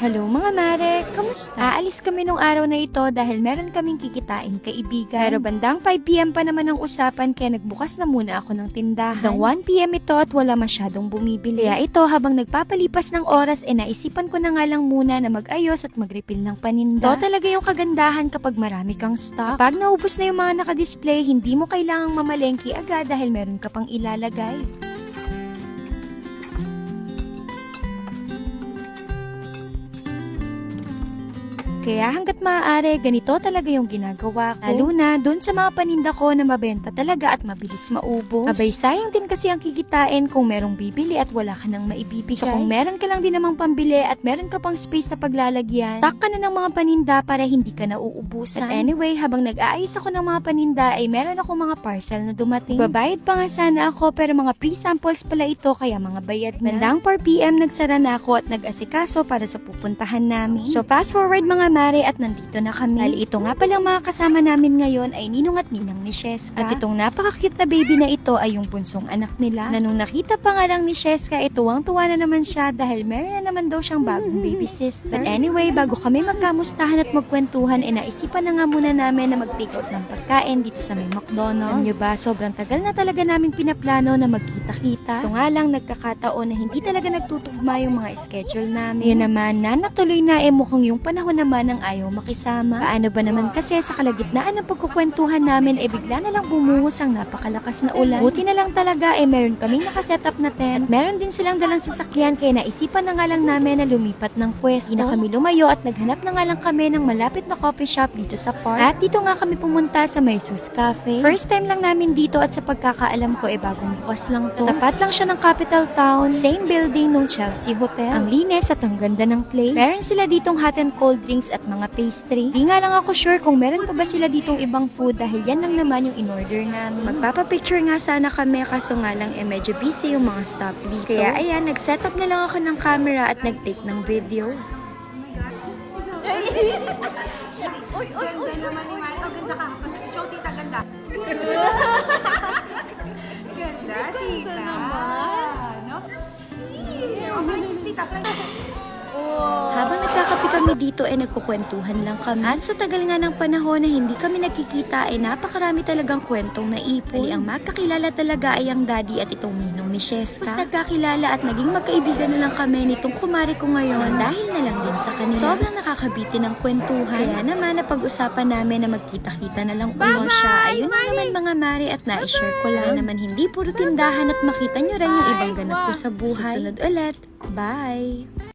Hello mga mare, kamusta? Aalis kami nung araw na ito dahil meron kaming kikitain kaibigan. Pero bandang 5pm pa naman ang usapan kaya nagbukas na muna ako ng tindahan. Hanggang 1pm ito at wala masyadong bumibili. Kaya ito habang nagpapalipas ng oras naisipan ko na nga lang muna na mag-ayos at mag-refill ng paninda. Ito talaga yung kagandahan kapag marami kang stock. Kapag naubos na yung mga nakadisplay, hindi mo kailangang mamalengki agad dahil meron ka pang ilalagay. Kaya hanggat maaari, ganito talaga yung ginagawa ko. Lalo na dun sa mga paninda ko na mabenta talaga at mabilis maubos. Abay, sayang din kasi ang kikitain kung merong bibili at wala ka nang maibibigay. So kung meron ka lang din namang pambili at meron ka pang space na paglalagyan, stock ka na ng mga paninda para hindi ka nauubusan. But anyway, habang nag-aayos ako ng mga paninda ay meron ako mga parcel na dumating. Babayad pa nga sana ako pero mga pre-samples pala ito kaya mga bayad na. Bandang 4pm nagsara na ako at nag-asikaso para sa pupuntahan namin. So fast forward mga mare at nandito na kami. Dahil ito nga palang mga kasama namin ngayon ay ninong at ninang ni Sheska. At itong napaka-cute na baby na ito ay yung bunsong anak nila. Na nung nakita pa nga lang ni Sheska, tuwang-tuwa na naman siya dahil meron na naman daw siyang bagong baby sister. But anyway, bago kami magkamustahan at magkwentuhan, naisipan na nga muna namin na mag-take out ng pagkain dito sa may McDonald's. Alam nyo ba, sobrang tagal na talaga namin pinaplano na magkita-kita. So nga lang, nagkakataon na hindi talaga nagtutugma yung mga schedule namin. Yun naman, na natuloy na mukhang yung panahon naman ng ayaw makisama. Paano ba naman kasi sa kalagitnaan ng pagkukwentuhan namin bigla na lang bumuhos ang napakalakas na ulan. Buti na lang talaga meron kaming nakasetup na tent. At meron din silang dalang sasakyan kaya naisipan na nga lang namin na lumipat ng pwesto. Hindi na kami lumayo at naghanap na nga lang kami ng malapit na coffee shop dito sa park. At dito nga kami pumunta sa May Sus Cafe. First time lang namin dito at sa pagkakaalam ko bagong bukas lang to. Tapat lang siya ng Capital Town. Same building nung Chelsea Hotel. Ang linis at ang ganda ng place. Meron sila ditong hot and cold drinks at mga pastry. Di nga lang ako sure kung meron pa ba sila ditong ibang food dahil yan lang naman yung in-order namin. Magpapapicture nga sana kami kaso nga lang medyo busy yung mga staff dito. Kaya ayan, nag-setup na lang ako ng camera at nag-take ng video. Uy, ganda naman ni Mari. Oh, ganda ka. Show, tita, ganda. Ganda, tita. No? Oh, flying tita, flying. Habang nagkakape kami dito nagkukwentuhan lang kami. At sa tagal nga ng panahon na hindi kami nagkikita napakarami talagang kwentong naipon. Bali ang magkakilala talaga ay ang daddy at itong ninong ni Sheska. Tapos nagkakilala at naging magkaibigan na lang kami nitong kumari ko ngayon dahil na lang din sa kanila. Sobrang nakakabitin ng kwentuhan. Kaya naman napag-usapan namin na magkita-kita na lang ulit siya. Ayun na naman mga mare at na-share ko lang naman hindi puro tindahan at makita nyo rin yung ibang ganap ko sa buhay. Susunod ulit. Bye!